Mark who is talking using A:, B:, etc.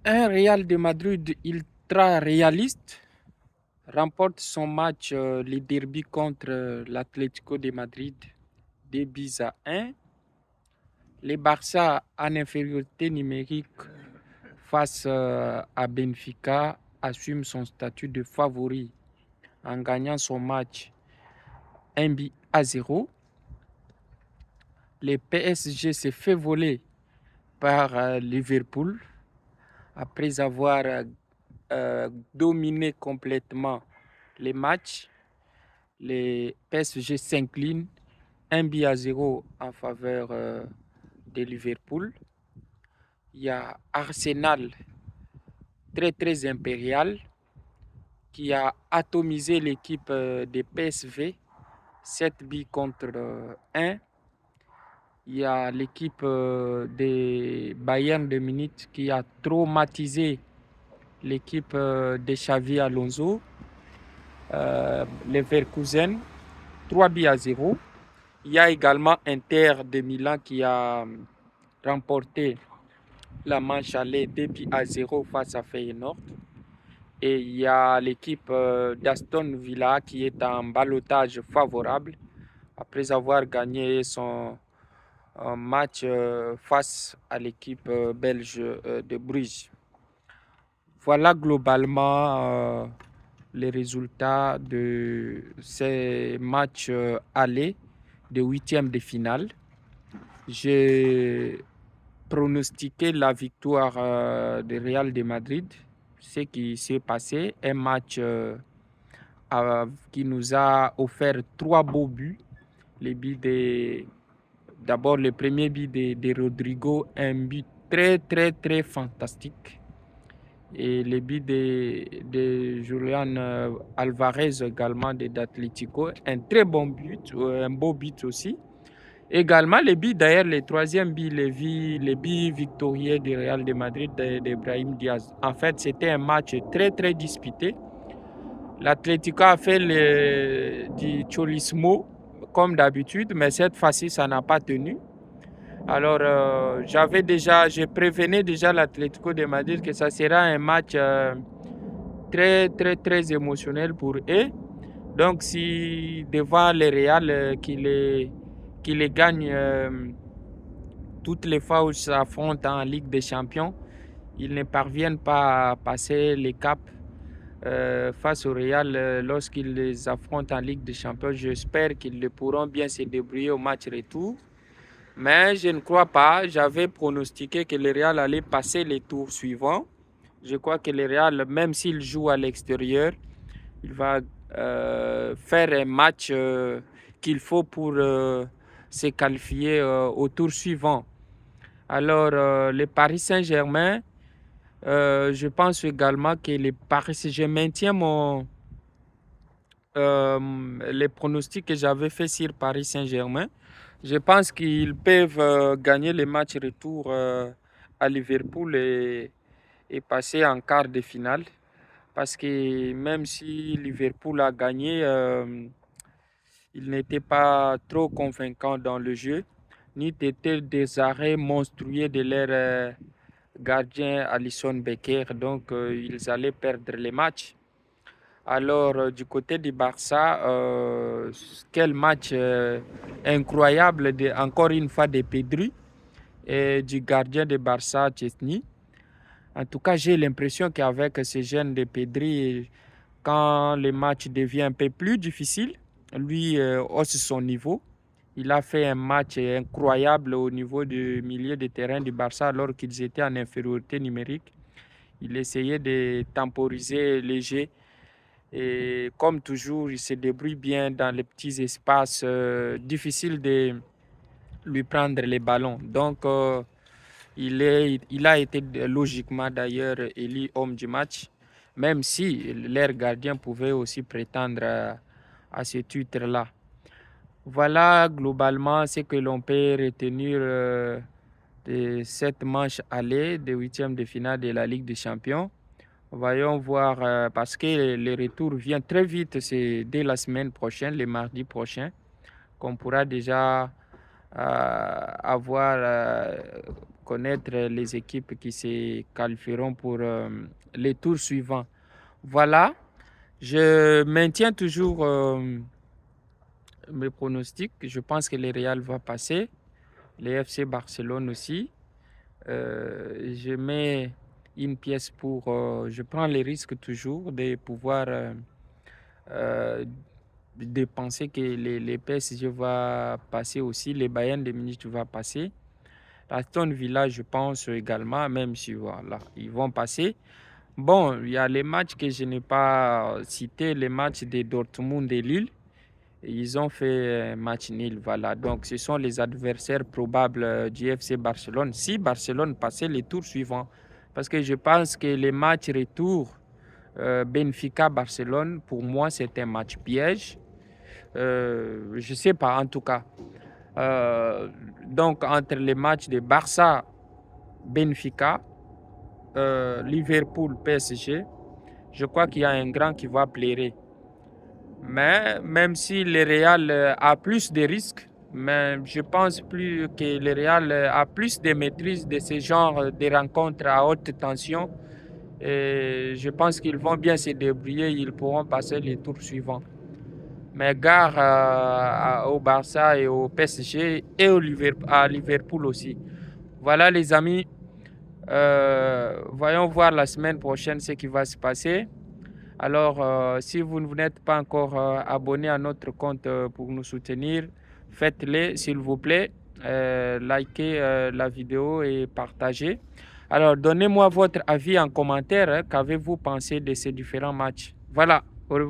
A: Un Real de Madrid ultra réaliste remporte son match, le derby contre l'Atlético de Madrid, 2 buts à 1. Les Barça en infériorité numérique face à Benfica assume son statut de favori en gagnant son match 1 but à 0. Le PSG s'est fait voler par Liverpool après avoir dominé complètement les matchs. Le PSG s'incline 1 but à 0 en faveur de Liverpool. Il y a Arsenal très impérial qui a atomisé l'équipe de PSV 7 buts contre 1. Il y a l'équipe de Bayern de Munich qui a traumatisé l'équipe de Xavi Alonso, Leverkusen, 3 buts à 0. Il y a également Inter de Milan qui a remporté la manche aller 2 buts à 0 face à Feyenoord. Et il y a l'équipe d'Aston Villa qui est en ballottage favorable après avoir gagné son match face à l'équipe belge de Bruges. Voilà globalement les résultats de ces matchs allés de huitièmes de finale. J'ai pronostiqué la victoire du Real de Madrid. Ce qui s'est passé, un match qui nous a offert 3 beaux buts. Les buts d'abord le premier but de Rodrigo, un but très fantastique. Et le but de Julian Alvarez également d'Atlético, un très bon but, un beau but aussi. Également, le but d'ailleurs, le troisième but, le but victorieux du Real de Madrid d'Ibrahim Diaz. En fait, c'était un match très disputé. L'Atlético a fait du cholismo comme d'habitude, mais cette fois-ci, ça n'a pas tenu. Alors, je prévenais déjà l'Atlético de Madrid que ça sera un match très émotionnel pour eux. Donc, si devant le Real qui les gagne toutes les fois où ils s'affrontent en Ligue des Champions, ils ne parviennent pas à passer les caps face au Real lorsqu'ils les affrontent en Ligue des Champions. J'espère qu'ils pourront bien se débrouiller au match retour. Mais je ne crois pas. J'avais pronostiqué que le Real allait passer les tours suivants. Je crois que le Real, même s'il joue à l'extérieur, il va faire un match qu'il faut pour se qualifier au tour suivant. Alors, le Paris Saint-Germain, je pense également que je maintiens les pronostics que j'avais fait sur Paris Saint-Germain. Je pense qu'ils peuvent gagner le match retour à Liverpool et passer en quart de finale. Parce que même si Liverpool a gagné, il n'était pas trop convaincant dans le jeu, ni était des arrêts monstrueux de leur gardien Alisson Becker. Donc, ils allaient perdre les matchs. Alors, du côté du Barça, quel match incroyable, encore une fois, de Pedri et du gardien de Barça, Chesney. En tout cas, j'ai l'impression qu'avec ce jeune de Pedri, quand le match devient un peu plus difficile, lui hausse son niveau. Il a fait un match incroyable au niveau du milieu de terrain du Barça alors qu'ils étaient en infériorité numérique. Il essayait de temporiser les jeux. Et comme toujours, il se débrouille bien dans les petits espaces difficiles de lui prendre les ballons. Donc, il a été logiquement d'ailleurs élu homme du match, même si leur gardien pouvait aussi prétendre à ce titre-là. Voilà globalement ce que l'on peut retenir de cette manche aller des huitièmes de finale de la Ligue des Champions. Voyons voir, parce que le retour vient très vite, c'est dès la semaine prochaine, le mardi prochain, qu'on pourra déjà avoir connaître les équipes qui se qualifieront pour les tours suivants. Voilà, je maintiens toujours mes pronostics. Je pense que le Real va passer, le FC Barcelone aussi. Je mets une pièce pour... je prends les risques toujours de pouvoir de penser que les PSG va passer aussi, les Bayern de Munich va passer. Aston Villa, je pense également, même si voilà, ils vont passer. Bon, il y a les matchs que je n'ai pas cités, les matchs de Dortmund et Lille. Ils ont fait un match nul, voilà. Donc, ce sont les adversaires probables du FC Barcelone. Si Barcelone passait les tours suivants, parce que je pense que les matchs retour Benfica-Barcelone, pour moi, c'est un match piège. Je ne sais pas, en tout cas. Donc, entre les matchs de Barça, Benfica, Liverpool, PSG, je crois qu'il y a un grand qui va plaire. Mais même si le Real a plus de risques, mais je pense plus que le Real a plus de maîtrise de ce genre de rencontres à haute tension. Et je pense qu'ils vont bien se débrouiller, ils pourront passer les tours suivants. Mais gare au Barça et au PSG et à Liverpool aussi. Voilà les amis, voyons voir la semaine prochaine ce qui va se passer. Alors, si vous n'êtes pas encore abonné à notre compte pour nous soutenir, faites-le s'il vous plaît. Likez la vidéo et partagez. Alors, donnez-moi votre avis en commentaire. Qu'avez-vous pensé de ces différents matchs? Voilà. Au revoir.